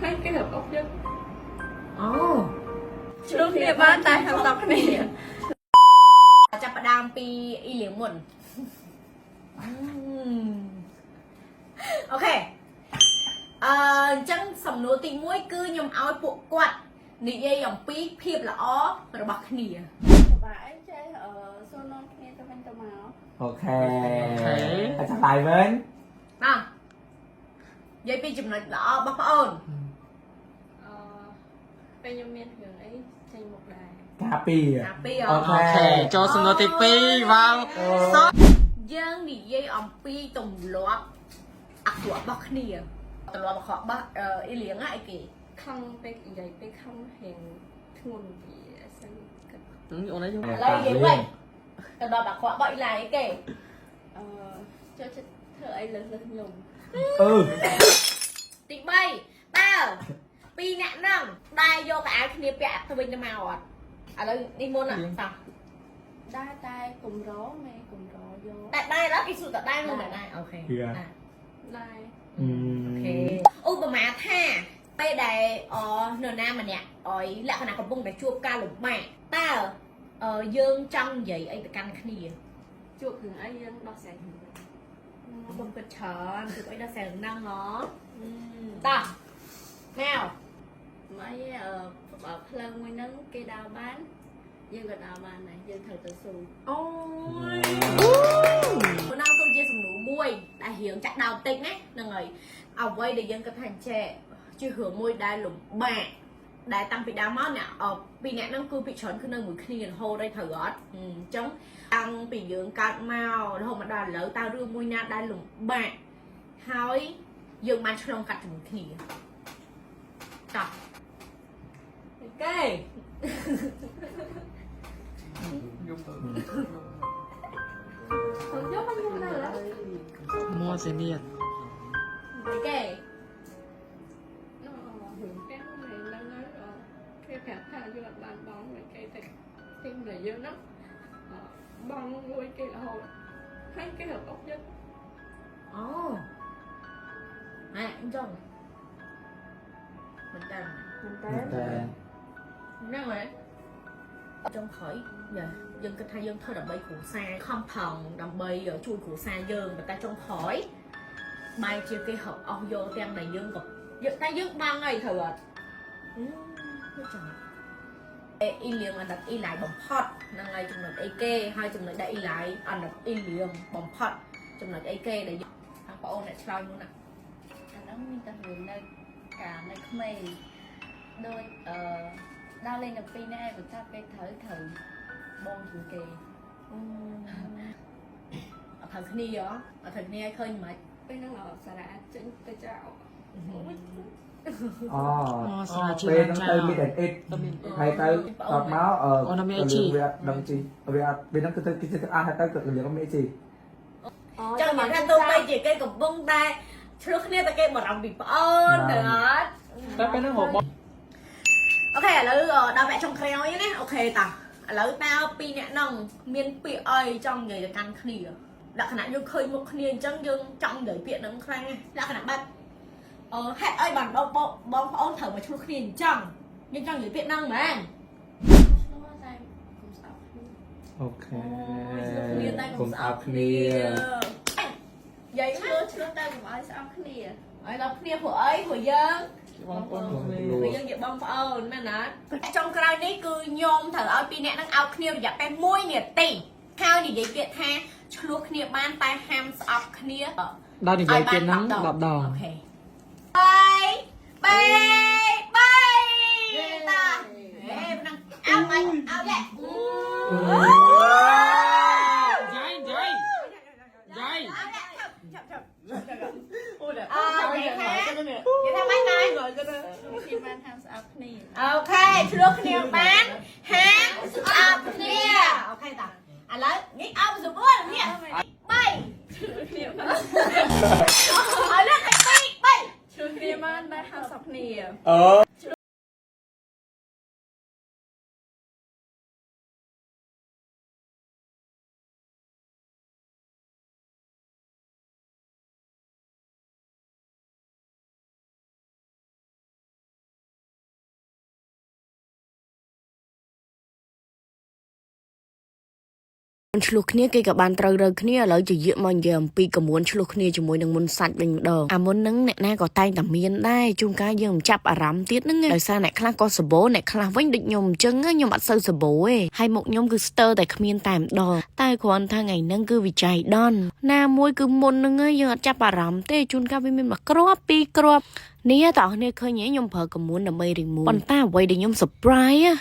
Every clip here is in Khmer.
hai cái hợp ốc nhất អូ ช่วงนี้บ้านตายทั้งสองนี่ ចាប់ផ្ដើមពីអ៊ីលៀងមុនអូខេអញ្ចឹងសំណួរទី1គឺខ្ញុំឲ្យពួកគាត់និយាយអំពីភាពល្អរបស់គ្នា bà ấy chơi ở Sonon kia cho bên tàu máu អូខេអាចឆ្លើយវិញ បាទនិយាយពីចំណុចល្អរបស់ប្អូន bên trong miền thường ấy chơi một đài ការពី កាពី អូខេ ចូលសំណួរទី2វ៉ាវ យើងនិយាយអំពីទម្លាប់អាក្រក់របស់គ្នាទម្លាប់អាក្រក់របស់អ៊ីលៀងអីគេ không bên vậy bên không hiện nguồn gì xem អូនឯង ឥឡូវនិយាយវិញទម្លាប់អាក្រក់របស់អ៊ីឡាអីគេ cho thợ ấy lớn lớn nhung អឺ ទី3តើពីរអ្នកហ្នឹងដែរយកកៅអៅគ្នាពាក់ទៅវិញទៅមកអត់ឥឡូវនេះមុនតោះ đai tay cùng ró mẹ cùng ró vô តែដែរឡើយគេសួរតែដែរមិនដែរអូខេ đai អូខេឧបមាថាពេលដែលនរណាម្នាក់ឲ្យលក្ខណៈកំពុងតែជួបការលំបាកតើយើងចង់និយាយអីទៅកាន់គ្នា chuột thường ấy dân đo sẻ ខ្ញុំគិតច្រើនគឺអីដល់សែនហ្នឹងហ៎តោះណែ mấy ở phơi nguyên nắng cây đào bán dân cái đào bán này dân thử tự xù អូយហ្នឹងគឺជាសំណួរមួយដែលរៀងចាក់ដោតតិចណាហ្នឹងហើយអ្វីដែលយើងគិតថាចេះជារឿងមួយដែលលំបាកដែលតាំងពីដើមមកអ្នកពីរអ្នកហ្នឹងគឺពីច្រើនគឺនៅមួយគ្នារហូតដល់ត្រូវអត់អញ្ចឹងតាំងពីយើងកើតមករហូតមកដល់ឥឡូវតើរឿងមួយណាដែលលំបាកហើយយើងបានឆ្លងកាត់ជាមួយគ្នាតោះអូខេ không giúp anh như này đó មួសេនៀត អូខេ nó hưởng cái này nó nói cái phạt tha vô bàn bóng này cái tim là dơ lắm bong nuôi cái là hồi hai cái hợp ốc nhất អូណែអញ្ចឹងមិនតាម mình តែ ហ្នឹងហើយចុងក្រោយយើងគិតថាយើងធ្វើដើម្បីគ្រួសារខំប្រឹងដើម្បីជួយគ្រួសារយើងប៉ុន្តែចុងក្រោយបែរជាគេហៅអស់យកទាំងដែលយើងក៏តែយើងបាំងហើយត្រូវអត់មិនចាំអ៊ីលៀងអាណិតអ៊ីឡៃបំផុតហ្នឹងហើយចំណុចអីគេហើយចំណុចដែលអ៊ីឡៃអាណិតអ៊ីលៀងបំផុតចំណុចអីគេដែលខាងបងអូនអ្នកឆ្លើយមុនណា anh đó mình ta hưởng nơi cả nơi khmer đôi đau lên được pin này người ta phải thử bon chừng kỳ អត់ត្រូវគ្នាហ៎អត់ត្រូវគ្នាឲ្យឃើញមិន bên nó là xà đá chân tay chảo អូ ស្រាជា ពេលហ្នឹងទៅមានតែអ៊ិតហើយទៅតបមកវាអត់ដឹងជីវាអត់ពេលហ្នឹងគឺទៅគេទៅអស់ហើយទៅទៅយើងមានជី ចឹងនិយាយថាទោះបីជាគេកំពុងតែឆ្លោះគ្នាតែគេបារម្ភពីប្អូនទៅអត់ តែពេលហ្នឹងហូប អូខេឥឡូវដល់វគ្គចុងក្រោយណាអូខេតាឥឡូវតើពីរអ្នកហ្នឹងមានពាក្យអីចង់និយាយទៅកាន់គ្នាលក្ខណៈយើងឃើញមុខគ្នាអញ្ចឹងយើងចង់និយាយពាក្យហ្នឹងខ្លាំងណាស់លក្ខណៈបែបហេតុអីបានបងប្អូនត្រូវមកឆ្លោះគ្នាអញ្ចឹងយើងចង់និយាយពាក្យហ្នឹងមែន nó tay cùng sọc អូខេ គ្នាតែ គុំស្អប់គ្នា និយាយមើល chưa tay cùng ai sọc kia ឲ្យដល់គ្នាព្រោះអីព្រោះយើង បងប្អូន ព្រោះយើងជាបងប្អូនមែនណាចុងក្រោយនេះគឺខ្ញុំត្រូវឲ្យពីរអ្នកហ្នឹងឲ្យគ្នារយៈពេល1នាទីហើយនិយាយពាក្យថាឆ្លោះគ្នាបានតែហាមស្អប់គ្នា ដល់និយាយពាក្យហ្នឹង10ដង អូខេបាយបាយបាយតាហេមិនអើមកអើយ៉ា យាយយាយយាយ និយាយថាមិនណាយ khi ban ham sọc kia អូខេឆ្លោះគ្នាបានហាមស្អប់គ្នាអូខេតាឥឡូវនេះអោបសួរនេះបាយ kia ឲ្យលើកឲ្យបាយ chưa kia ban ban ham sọc kia អូ ឆ្លុះគ្នាគេក៏បានត្រូវរើគ្នាឥឡូវជាយាកមកនិយាយអំពីកមួនឆ្លុះគ្នាជាមួយនឹងមុនសាច់វិញម្ដងអាមុនហ្នឹងអ្នកណាក៏តែងតែមានដែរជួនកាលយើងមិនចាប់អារម្មណ៍ទៀតហ្នឹងដោយសារអ្នកខ្លះក៏សបោអ្នកខ្លះវិញដូចខ្ញុំអញ្ចឹងខ្ញុំអត់សូវសបោទេហើយមុខខ្ញុំគឺស្ទើរតែគ្មានតែម្ដងតែគ្រាន់ថាថ្ងៃហ្នឹងគឺវិច័យដនណាមួយគឺមុនហ្នឹងយើងអត់ចាប់អារម្មណ៍ទេជួនកាលវាមានមួយគ្រាប់ពីរគ្រាប់នេះតើអ្នកឃើញខ្ញុំប្រើកមួនដើម្បីរីមូវប៉ុន្តែអ្វីដែលខ្ញុំ surprise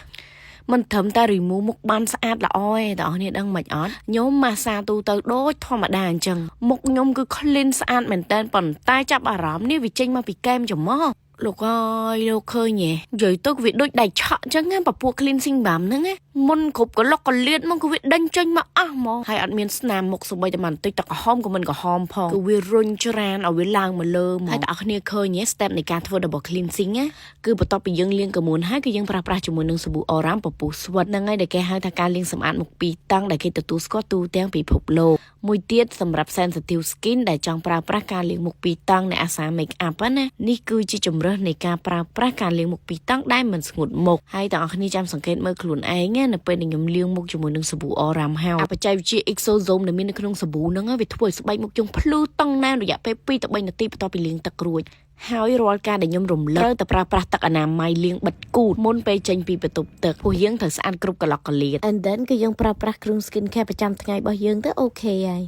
មិនត្រឹមតែ remove មុខបានស្អាតល្អទេតើអ្នកដឹងមិនអត់ខ្ញុំម៉ាសាទូទៅដូចធម្មតាអញ្ចឹងមុខខ្ញុំគឺ clean ស្អាតមែនតើប៉ុន្តែចាប់អារម្មណ៍នេះវាចេញមកពីកែមច្រមុះលោកអើយលោកឃើញហ៎និយាយទៅវាដូចដៃឆក់អញ្ចឹងណាពពួក cleansing balm ហ្នឹងណាមុនគ្រប់កលុកកលៀតមកគឺវាដេញចេញមកអស់ហ្មងហើយអត់មានស្នាមមុខសូម្បីតែបន្តិចតែក្រហមក៏មិនក្រហមផងគឺវារុញច្រានឲ្យវាឡើងមកលើមកហើយតើអ្នកគ្នាឃើញហ៎ step នៃការធ្វើ double cleansing ណាគឺបន្ទាប់ពីយើងលាងកមួនហើយគឺយើងប្រើប្រាស់ជាមួយនឹងសាប៊ូអរ៉ាមពពុះស្វិតហ្នឹងហើយដែលគេហៅថាការលាងសម្អាតមុខពីរតង់ដែលគេទទួលស្គាល់ទូទាំងពិភពលោកមួយទៀតសម្រាប់ sensitive skin ដែលចង់ប្រើប្រាស់ការលាងមុខពីរតង់នៃអាសា make up ណានេះគឺជាជម្រើសនៃការប្រើប្រាស់ការលាងមុខពីរតង់ដែលមិនស្ងួតមុខហើយតើអ្នកគ្នាចាំសង្កេតមើលខ្លួនឯងនៅពេលដែលខ្ញុំលាងមុខជាមួយនឹងសាប៊ូអរ៉ាមហើយបច្ចេកវិទ្យា Exosome ដែលមាននៅក្នុងសាប៊ូហ្នឹងវាធ្វើឲ្យស្បែកមុខយើងភ្លឺតឹងណែនរយៈពេល2ទៅ3នាទីបន្ទាប់ពីលាងទឹករួចហើយរាល់ការដែលខ្ញុំរំលឹកត្រូវតែប្រើប្រាស់ទឹកអនាម័យលាងបិទគូតមុនពេលចេញពីបន្ទប់ទឹកព្រោះយើងត្រូវស្អាតគ្រប់កន្លះកលាត and then គឺយើងប្រើប្រាស់គ្រឿង skin care ប្រចាំថ្ងៃរបស់យើងទៅអូខេហើយ